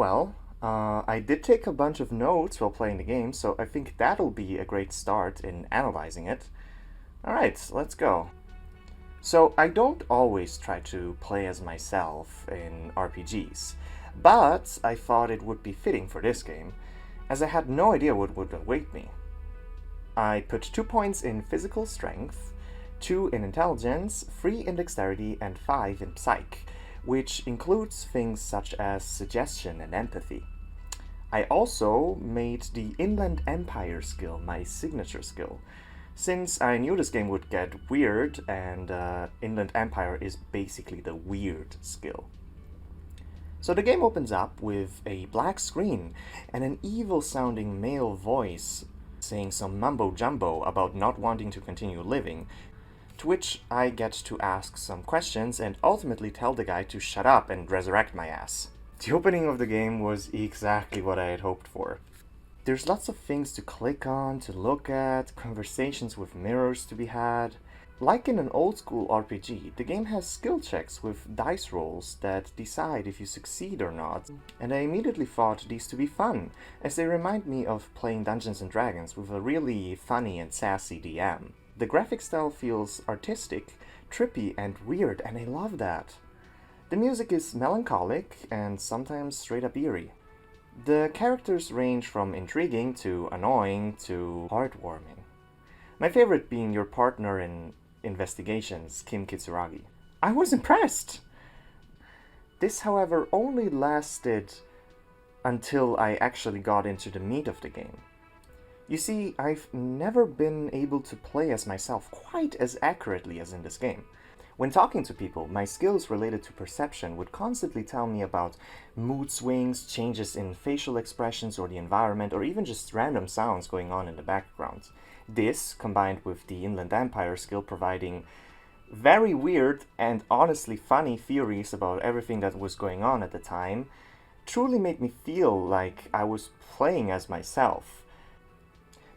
I did take a bunch of notes while playing the game, so I think that'll be a great start in analyzing it. Alright, let's go. So, I don't always try to play as myself in RPGs, but I thought it would be fitting for this game, as I had no idea what would await me. I put 2 points in physical strength, 2 in intelligence, 3 in dexterity, and 5 in psych, which includes things such as suggestion and empathy. I also made the Inland Empire skill my signature skill, since I knew this game would get weird, and Inland Empire is basically the weird skill. So the game opens up with a black screen and an evil-sounding male voice saying some mumbo-jumbo about not wanting to continue living, to which I get to ask some questions and ultimately tell the guy to shut up and resurrect my ass. The opening of the game was exactly what I had hoped for. There's lots of things to click on, to look at, conversations with mirrors to be had. Like in an old school RPG, the game has skill checks with dice rolls that decide if you succeed or not, and I immediately thought these to be fun, as they remind me of playing Dungeons & Dragons with a really funny and sassy DM. The graphic style feels artistic, trippy, and weird, and I love that. The music is melancholic and sometimes straight up eerie. The characters range from intriguing to annoying to heartwarming. My favorite being your partner in investigations, Kim Kitsuragi. I was impressed! This, however, only lasted until I actually got into the meat of the game. You see, I've never been able to play as myself quite as accurately as in this game. When talking to people, my skills related to perception would constantly tell me about mood swings, changes in facial expressions or the environment, or even just random sounds going on in the background. This, combined with the Inland Empire skill providing very weird and honestly funny theories about everything that was going on at the time, truly made me feel like I was playing as myself.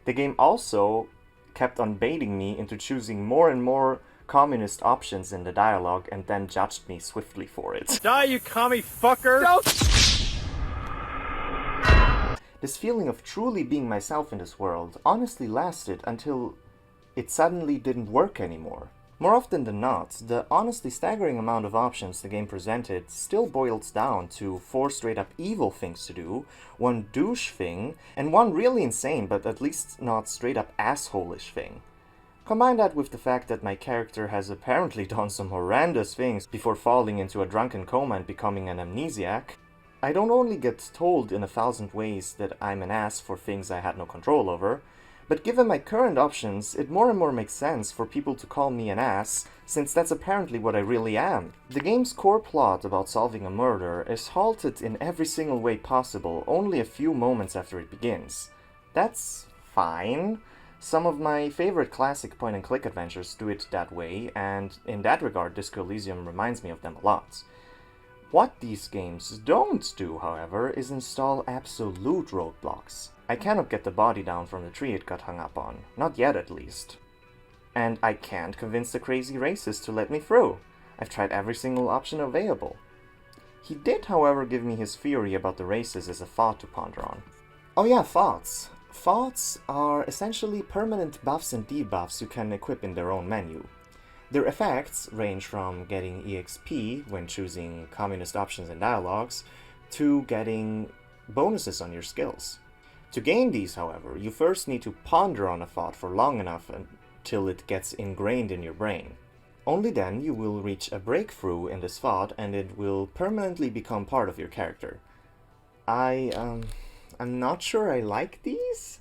The game also kept on baiting me into choosing more and more communist options in the dialogue and then judged me swiftly for it. Die, you commie fucker! Don't! This feeling of truly being myself in this world honestly lasted until it suddenly didn't work anymore. More often than not, the honestly staggering amount of options the game presented still boils down to 4 straight up evil things to do, 1 douche thing, and 1 really insane but at least not straight up asshole-ish thing. Combine that with the fact that my character has apparently done some horrendous things before falling into a drunken coma and becoming an amnesiac, I don't only get told in 1,000 ways that I'm an ass for things I had no control over, but given my current options, it more and more makes sense for people to call me an ass, since that's apparently what I really am. The game's core plot about solving a murder is halted in every single way possible only a few moments after it begins. That's fine. Some of my favorite classic point-and-click adventures do it that way, and in that regard, Disco Elysium reminds me of them a lot. What these games don't do, however, is install absolute roadblocks. I cannot get the body down from the tree it got hung up on, not yet at least. And I can't convince the crazy racist to let me through. I've tried every single option available. He did, however, give me his theory about the races as a thought to ponder on. Oh yeah, thoughts. Thoughts are essentially permanent buffs and debuffs you can equip in their own menu. Their effects range from getting EXP when choosing communist options and dialogues, to getting bonuses on your skills. To gain these, however, you first need to ponder on a thought for long enough until it gets ingrained in your brain. Only then you will reach a breakthrough in this thought and it will permanently become part of your character. I'm not sure I like these.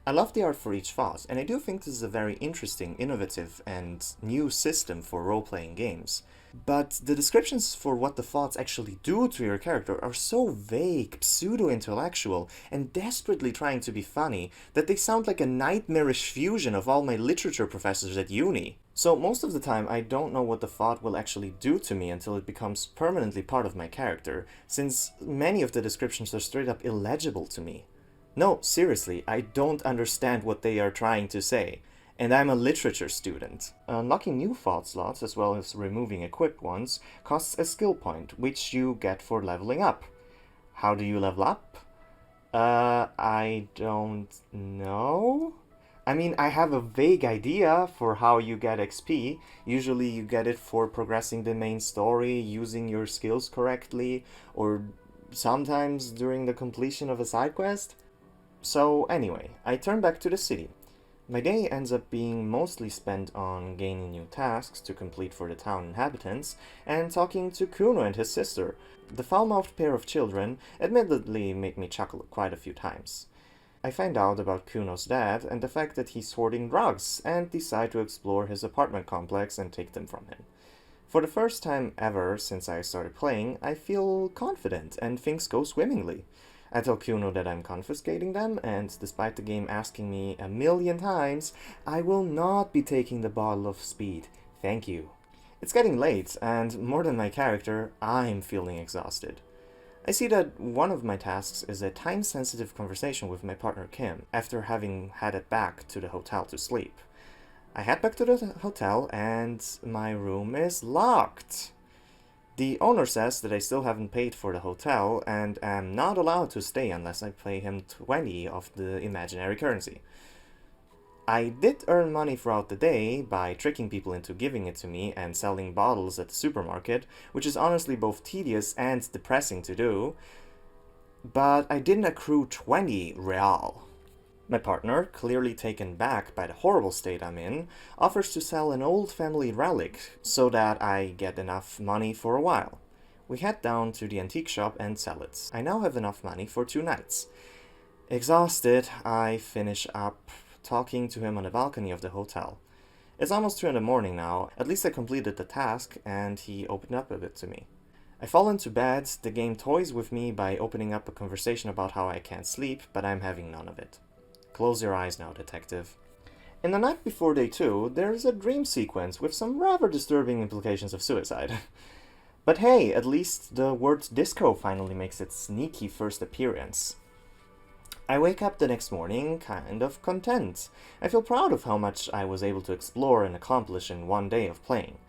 I love the art for each thought, and I do think this is a very interesting, innovative, and new system for role-playing games. But the descriptions for what the thoughts actually do to your character are so vague, pseudo-intellectual, and desperately trying to be funny that they sound like a nightmarish fusion of all my literature professors at uni. So most of the time I don't know what the thought will actually do to me until it becomes permanently part of my character, since many of the descriptions are straight up illegible to me. No, seriously, I don't understand what they are trying to say. And I'm a literature student. Unlocking new thought slots, as well as removing equipped ones, costs a skill point, which you get for leveling up. How do you level up? I don't know. I mean, I have a vague idea for how you get XP. Usually you get it for progressing the main story, using your skills correctly, or sometimes during the completion of a side quest. So anyway, I turn back to the city. My day ends up being mostly spent on gaining new tasks to complete for the town inhabitants and talking to Kuno and his sister. The foul-mouthed pair of children admittedly made me chuckle quite a few times. I find out about Kuno's dad and the fact that he's hoarding drugs and decide to explore his apartment complex and take them from him. For the first time ever since I started playing, I feel confident and things go swimmingly. I tell Kuno that I'm confiscating them, and despite the game asking me a million times, I will not be taking the bottle of speed. Thank you. It's getting late, and more than my character, I'm feeling exhausted. I see that one of my tasks is a time-sensitive conversation with my partner Kim, after having headed back to the hotel to sleep. I head back to the hotel, and my room is locked. The owner says that I still haven't paid for the hotel and am not allowed to stay unless I pay him 20 of the imaginary currency. I did earn money throughout the day by tricking people into giving it to me and selling bottles at the supermarket, which is honestly both tedious and depressing to do, but I didn't accrue 20 real. My partner, clearly taken back by the horrible state I'm in, offers to sell an old family relic so that I get enough money for a while. We head down to the antique shop and sell it. I now have enough money for 2 nights. Exhausted, I finish up talking to him on the balcony of the hotel. It's almost 2 in the morning now. At least I completed the task and he opened up a bit to me. I fall into bed. The game toys with me by opening up a conversation about how I can't sleep, but I'm having none of it. Close your eyes now, detective. In the night before day 2, there's a dream sequence with some rather disturbing implications of suicide. But hey, at least the word disco finally makes its sneaky first appearance. I wake up the next morning kind of content. I feel proud of how much I was able to explore and accomplish in one day of playing.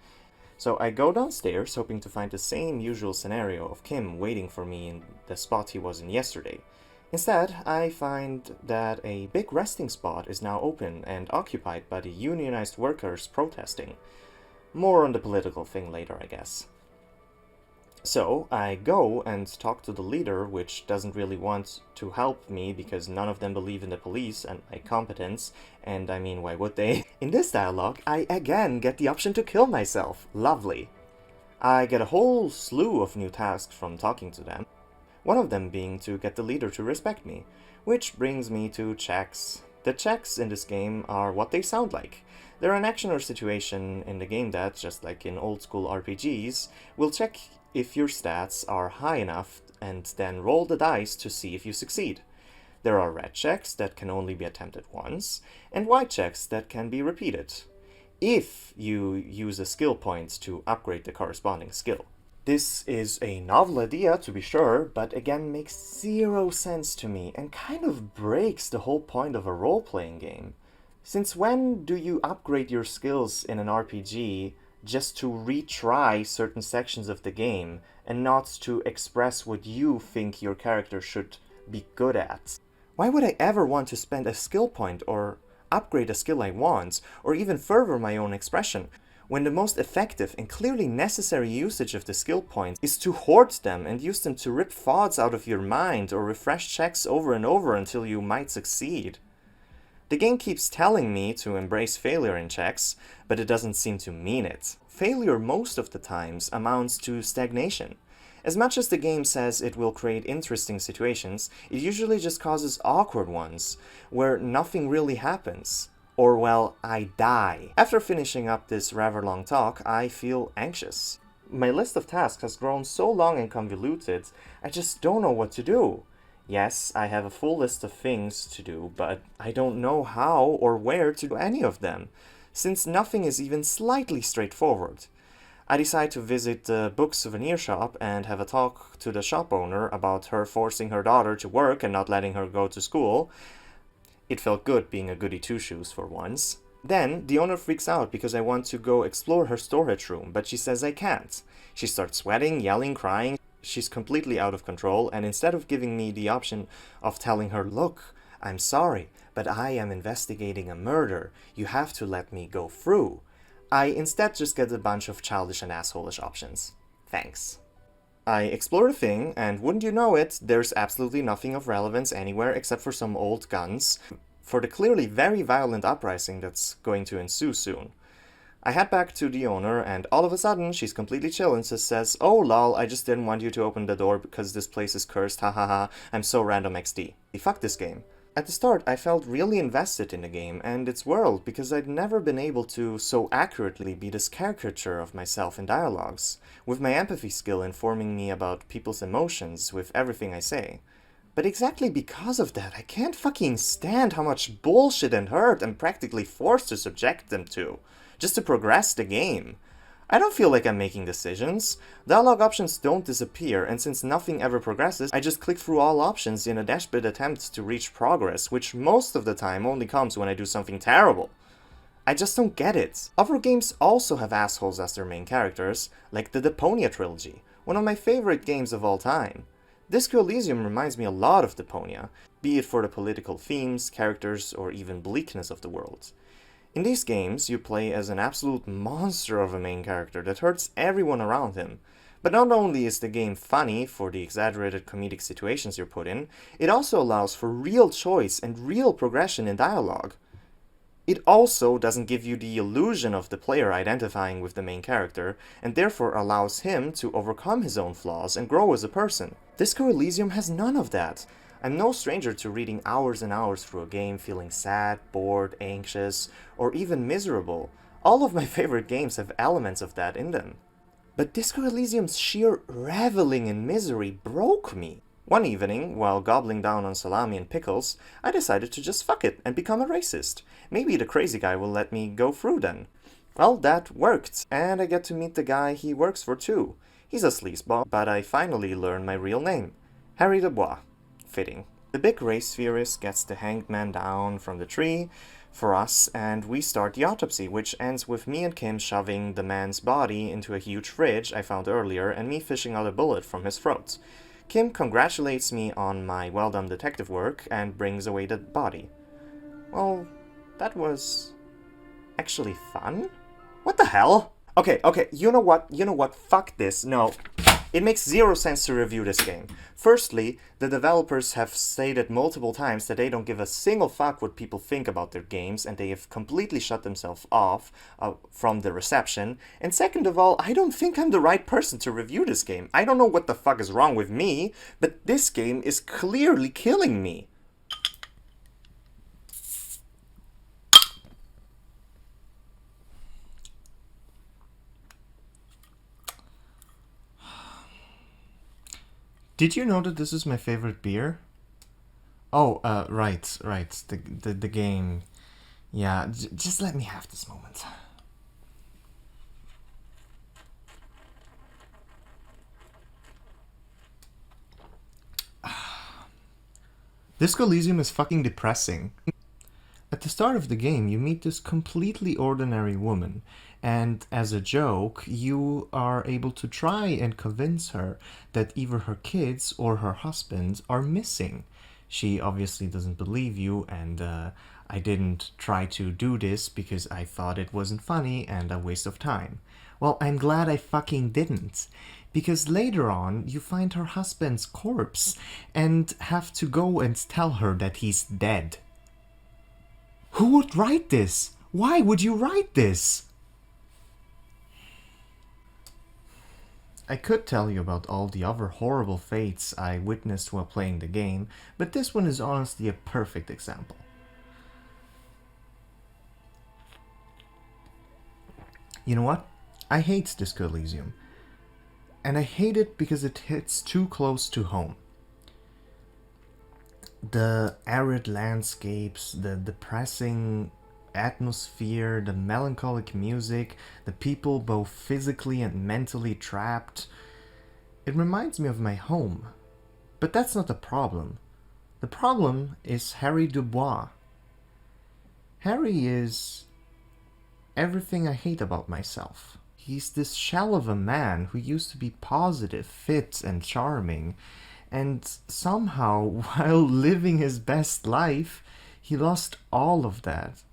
So I go downstairs hoping to find the same usual scenario of Kim waiting for me in the spot he was in yesterday. Instead, I find that a big resting spot is now open and occupied by the unionized workers protesting. More on the political thing later, I guess. So, I go and talk to the leader, which doesn't really want to help me because none of them believe in the police and my competence, and I mean, why would they? In this dialogue, I again get the option to kill myself. Lovely. I get a whole slew of new tasks from talking to them. One of them being to get the leader to respect me, which brings me to checks. The checks in this game are what they sound like. They're an action or situation in the game that, just like in old school RPGs, will check if your stats are high enough and then roll the dice to see if you succeed. There are red checks that can only be attempted once, and white checks that can be repeated, if you use a skill point to upgrade the corresponding skill. This is a novel idea, to be sure, but again makes zero sense to me and kind of breaks the whole point of a role-playing game. Since when do you upgrade your skills in an RPG just to retry certain sections of the game and not to express what you think your character should be good at? Why would I ever want to spend a skill point or upgrade a skill I want, or even further my own expression, when the most effective and clearly necessary usage of the skill points is to hoard them and use them to rip thoughts out of your mind or refresh checks over and over until you might succeed? The game keeps telling me to embrace failure in checks, but it doesn't seem to mean it. Failure most of the times amounts to stagnation. As much as the game says it will create interesting situations, it usually just causes awkward ones, where nothing really happens. Or, well, I die. After finishing up this rather long talk, I feel anxious. My list of tasks has grown so long and convoluted, I just don't know what to do. Yes, I have a full list of things to do, but I don't know how or where to do any of them, since nothing is even slightly straightforward. I decide to visit the book souvenir shop and have a talk to the shop owner about her forcing her daughter to work and not letting her go to school. It felt good being a goody two-shoes for once. Then, the owner freaks out because I want to go explore her storage room, but she says I can't. She starts sweating, yelling, crying. she's completely out of control, and instead of giving me the option of telling her, look, I'm sorry, but I am investigating a murder, you have to let me go through, I instead just get a bunch of childish and assholish options. Thanks. I explore the thing, and wouldn't you know it, there's absolutely nothing of relevance anywhere except for some old guns for the clearly very violent uprising that's going to ensue soon. I head back to the owner, and all of a sudden, she's completely chill and just says, oh lol, I just didn't want you to open the door because this place is cursed, hahaha, I'm so random XD. Fuck this game. At the start, I felt really invested in the game and its world because I'd never been able to so accurately be this caricature of myself in dialogues, with my empathy skill informing me about people's emotions with everything I say. But exactly because of that, I can't fucking stand how much bullshit and hurt I'm practically forced to subject them to, just to progress the game. I don't feel like I'm making decisions. Dialogue options don't disappear, and since nothing ever progresses, I just click through all options in a desperate attempt to reach progress, which most of the time only comes when I do something terrible. I just don't get it. Other games also have assholes as their main characters, like the Deponia trilogy, one of my favorite games of all time. Disco Elysium reminds me a lot of Deponia, be it for the political themes, characters, or even bleakness of the world. In these games, you play as an absolute monster of a main character that hurts everyone around him. But not only is the game funny for the exaggerated comedic situations you're put in, it also allows for real choice and real progression in dialogue. It also doesn't give you the illusion of the player identifying with the main character, and therefore allows him to overcome his own flaws and grow as a person. Disco Elysium has none of that. I'm no stranger to reading hours and hours through a game feeling sad, bored, anxious, or even miserable. All of my favorite games have elements of that in them. But Disco Elysium's sheer reveling in misery broke me. One evening, while gobbling down on salami and pickles, I decided to just fuck it and become a racist. Maybe the crazy guy will let me go through then. Well, that worked, and I get to meet the guy he works for too. He's a sleazeball, but I finally learn my real name. Harry Dubois. Fitting. The big race theorist gets the hanged man down from the tree for us, and we start the autopsy, which ends with me and Kim shoving the man's body into a huge fridge I found earlier and me fishing out a bullet from his throat. Kim congratulates me on my well-done detective work and brings away the body. Well, that was actually fun? What the hell? Okay, you know what, fuck this, no. It makes zero sense to review this game. Firstly, the developers have stated multiple times that they don't give a single fuck what people think about their games, and they have completely shut themselves off from the reception. And second of all, I don't think I'm the right person to review this game. I don't know what the fuck is wrong with me, but this game is clearly killing me. Did you know that this is my favorite beer? Oh, right. The game. Yeah, just let me have this moment. Disco Elysium is fucking depressing. At the start of the game, you meet this completely ordinary woman, and as a joke, you are able to try and convince her that either her kids or her husband are missing. She obviously doesn't believe you, and I didn't try to do this because I thought it wasn't funny and a waste of time. Well, I'm glad I fucking didn't. Because later on, you find her husband's corpse and have to go and tell her that he's dead. Who would write this? Why would you write this? I could tell you about all the other horrible fates I witnessed while playing the game, but this one is honestly a perfect example. You know what? I hate Disco Elysium. And I hate it because it hits too close to home. The arid landscapes, the depressing atmosphere, the melancholic music, the people both physically and mentally trapped. It reminds me of my home. But that's not the problem. The problem is Harry Dubois. Harry is everything I hate about myself. He's this shell of a man who used to be positive, fit, and charming, and somehow, while living his best life, he lost all of that.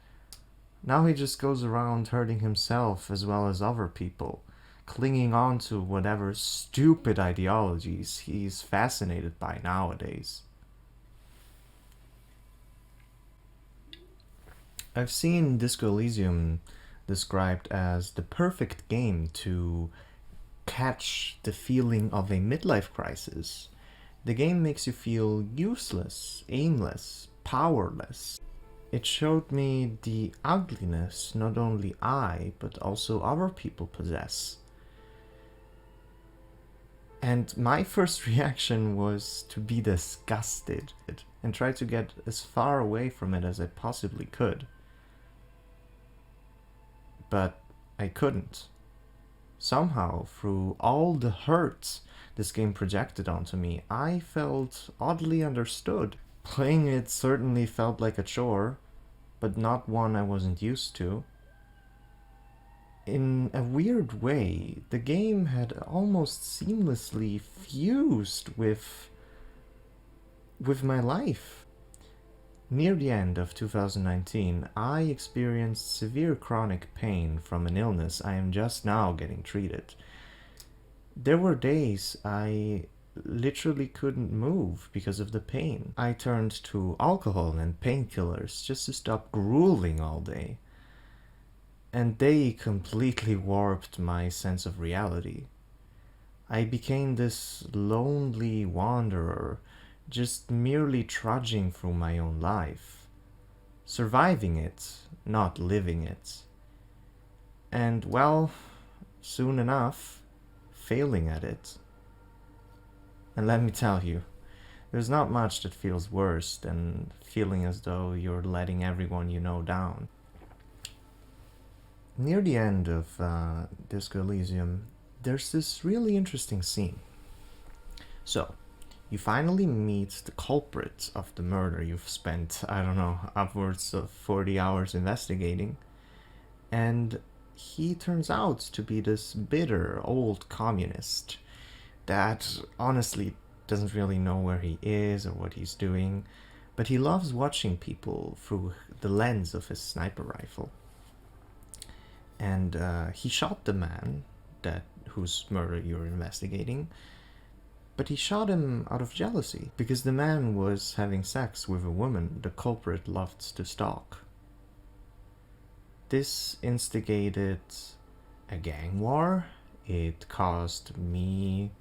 Now he just goes around hurting himself as well as other people, clinging on to whatever stupid ideologies he's fascinated by nowadays. I've seen Disco Elysium described as the perfect game to catch the feeling of a midlife crisis. The game makes you feel useless, aimless, powerless. It showed me the ugliness not only I, but also other people possess. And my first reaction was to be disgusted and try to get as far away from it as I possibly could. But I couldn't. Somehow, through all the hurt this game projected onto me, I felt oddly understood. Playing it certainly felt like a chore, but not one I wasn't used to. In a weird way, the game had almost seamlessly fused with my life. Near the end of 2019, I experienced severe chronic pain from an illness I am just now getting treated. There were days I literally couldn't move because of the pain. I turned to alcohol and painkillers just to stop grueling all day. And they completely warped my sense of reality. I became this lonely wanderer, just merely trudging through my own life. Surviving it, not living it. And, well, soon enough, failing at it. And let me tell you, there's not much that feels worse than feeling as though you're letting everyone you know down. Near the end of Disco Elysium, there's this really interesting scene. So, you finally meet the culprit of the murder you've spent, I don't know, upwards of 40 hours investigating. And he turns out to be this bitter old communist that honestly doesn't really know where he is or what he's doing, but he loves watching people through the lens of his sniper rifle. And he shot the man whose murder you're investigating, but he shot him out of jealousy, because the man was having sex with a woman the culprit loved to stalk. This instigated a gang war. It caused me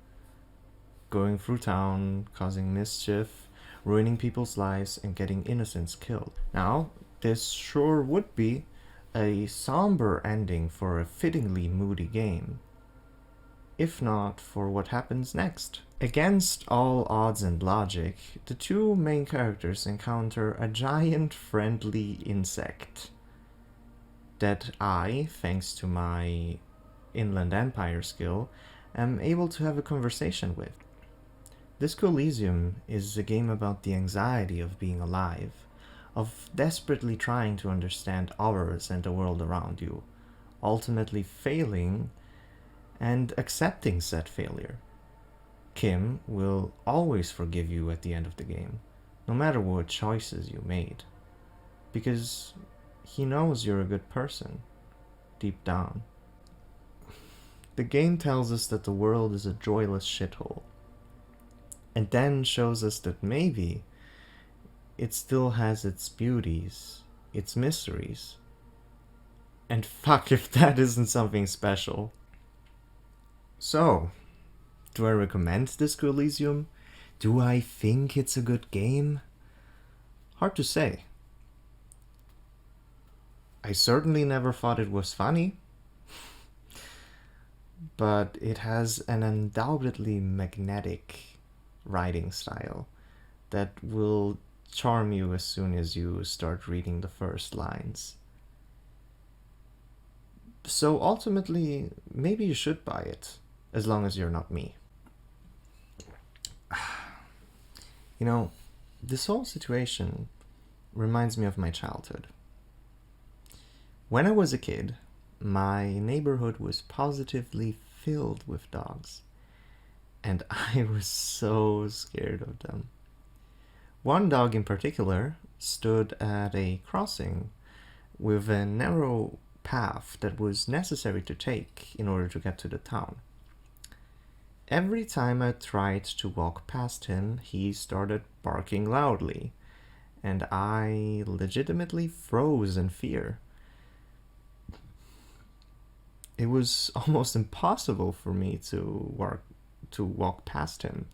going through town, causing mischief, ruining people's lives, and getting innocents killed. Now, this sure would be a somber ending for a fittingly moody game, if not for what happens next. Against all odds and logic, the two main characters encounter a giant friendly insect that I, thanks to my Inland Empire skill, am able to have a conversation with. Disco Elysium is a game about the anxiety of being alive, of desperately trying to understand others and the world around you, ultimately failing and accepting said failure. Kim will always forgive you at the end of the game, no matter what choices you made, because he knows you're a good person, deep down. The game tells us that the world is a joyless shithole, and then shows us that maybe it still has its beauties, its mysteries. And fuck if that isn't something special. So, do I recommend Disco Elysium? Do I think it's a good game? Hard to say. I certainly never thought it was funny, but it has an undoubtedly magnetic writing style that will charm you as soon as you start reading the first lines. So ultimately, maybe you should buy it, as long as you're not me. You know, this whole situation reminds me of my childhood. When I was a kid, my neighborhood was positively filled with dogs, and I was so scared of them. One dog in particular stood at a crossing with a narrow path that was necessary to take in order to get to the town. Every time I tried to walk past him, he started barking loudly, and I legitimately froze in fear. It was almost impossible for me to walk past him.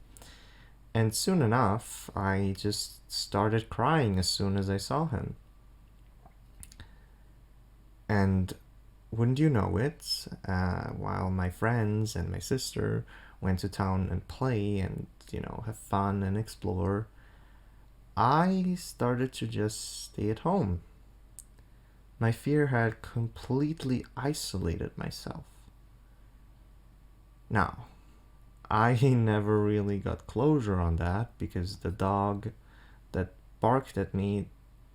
And soon enough, I just started crying as soon as I saw him. And wouldn't you know it, while my friends and my sister went to town and play and, have fun and explore, I started to just stay at home. My fear had completely isolated myself. Now, I never really got closure on that because the dog that barked at me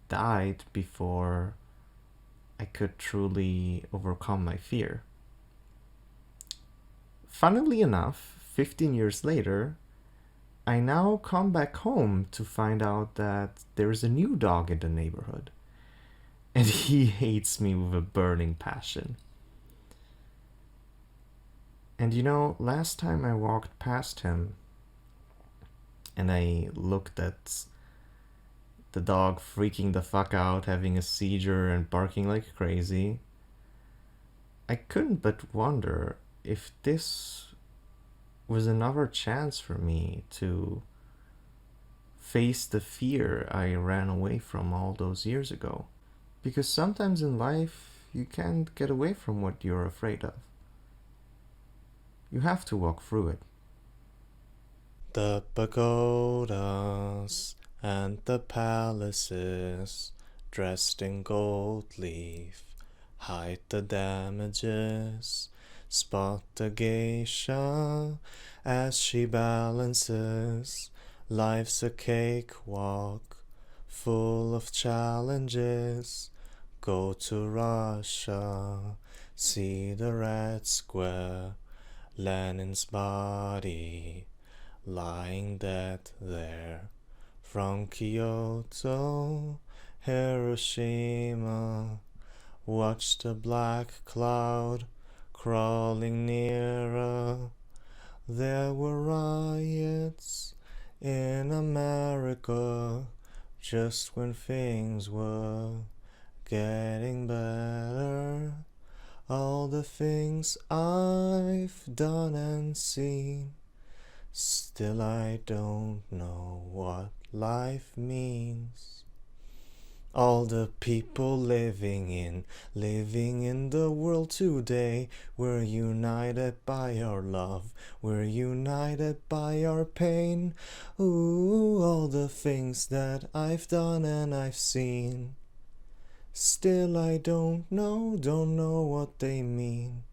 died before I could truly overcome my fear. Funnily enough, 15 years later, I now come back home to find out that there is a new dog in the neighborhood, and he hates me with a burning passion. And last time I walked past him and I looked at the dog freaking the fuck out, having a seizure and barking like crazy, I couldn't but wonder if this was another chance for me to face the fear I ran away from all those years ago. Because sometimes in life, you can't get away from what you're afraid of. You have to walk through it. The pagodas and the palaces, dressed in gold leaf, hide the damages. Spot the geisha as she balances. Life's a cakewalk, full of challenges. Go to Russia, see the Red Square, Lenin's body lying dead there. From Kyoto, Hiroshima, watch the black cloud crawling nearer. There were riots in America just when things were getting better. All the things I've done and seen, still I don't know what life means. All the people living in the world today, we're united by our love, we're united by our pain. Ooh, all the things that I've done and I've seen, still I don't know what they mean.